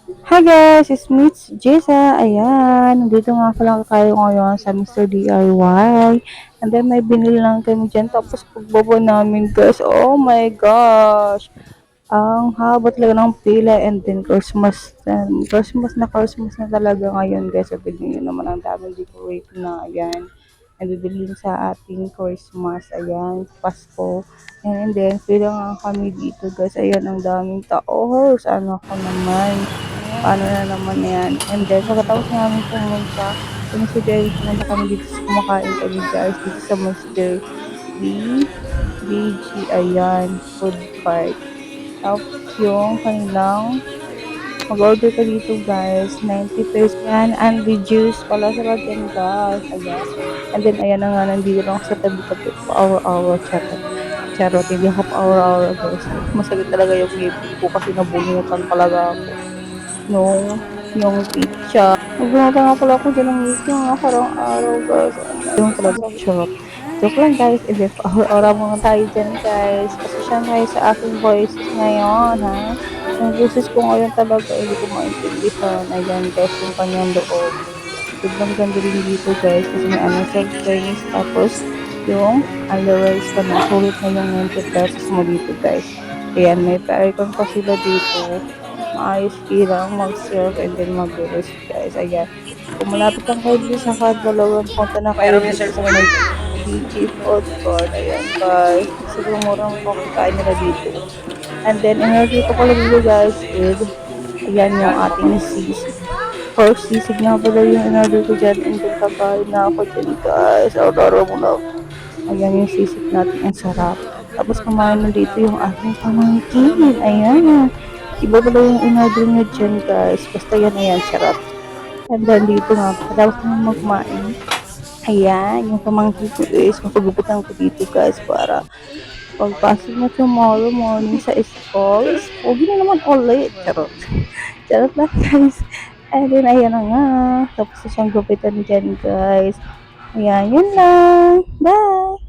Hi guys, it's me, it's Jessa. Ayan, nandito nga pala tayo ngayon sa Mr. DIY. And then may binili lang kami dyan. Tapos pagbaba namin guys, oh my gosh. Ang haba talaga ng pila and then Christmas. Christmas na talaga ngayon guys. So tignan nyo naman ang daming decorate na. Ayan. Nabibilin sa ating Christmas. Ayan, Pasko. And then, pila nga kami dito guys. Ayan, ang daming tao. Ano ko naman. Paano na naman yan. And then, pagkatapos namin pumunta, consider pumunta kami dito sa kumakain kami guys. Dito sa Mr. B, BG, ayan, food cart. Tapos yung kanilang mag-order ka dito guys, 90 pesos yan, and reduce pala sila dyan guys, ayan. And then, ayan na nga, nandito lang ako sa tabi-tabi, pa-hour-hour, charot. Charot, hindi ako pa-hour-hour guys. Masakit talaga yung ngipin ko kasi nabunutan talaga ako nung yung pizza. Nagbunota nga pala ako dyan ng ngipin ng nakarang araw guys. Yung talaga, charot. Joke lang guys, and then pa-hour-hour muna tayo dyan guys. Pasensya na kayo sa aking voices ngayon ha. Yung boses ko ngayon talaga, hindi ko maintindihan. Ayan guys, yung kanyang loob. Sobrang ganda rin dito guys, kasi may ano, surprise. Tapos, yung otherwise pa na, sulit na yung 90 pesos mo dito guys. Ayan, may pa-aircon pa sila dito. Maayos lang mag-serve and then mag-rest guys. Ayan, kung malapit lang kayo dito sa Kadalawan, punta na kayo dito sa may BG Food Court. Ayan guys, siguro murang makakain nila dito. And then, in-order ko pala dito guys with, ayan yung ating sisig. First sisig na pala yung in-order ko dyan. And then, kakain na ako dyan guys. Aurora mo na. Ayan yung sisig natin. Ang sarap. Tapos, kumain na dito yung ating pamangkin. Ayan. Iba pala yung in-order nyo dyan guys. Basta yan, ayan. Sarap. And then, dito nga. Tapos na magmain. Ayan. Yung pamangkin ko is mapagupitan ko dito guys para pagpasok mo tomorrow morning sa school, pogi na naman ulit. Charot. Charot lang guys. And then, ayan na nga. Tapos na siyang gupitan dyan guys. Ayan, yun lang. Bye!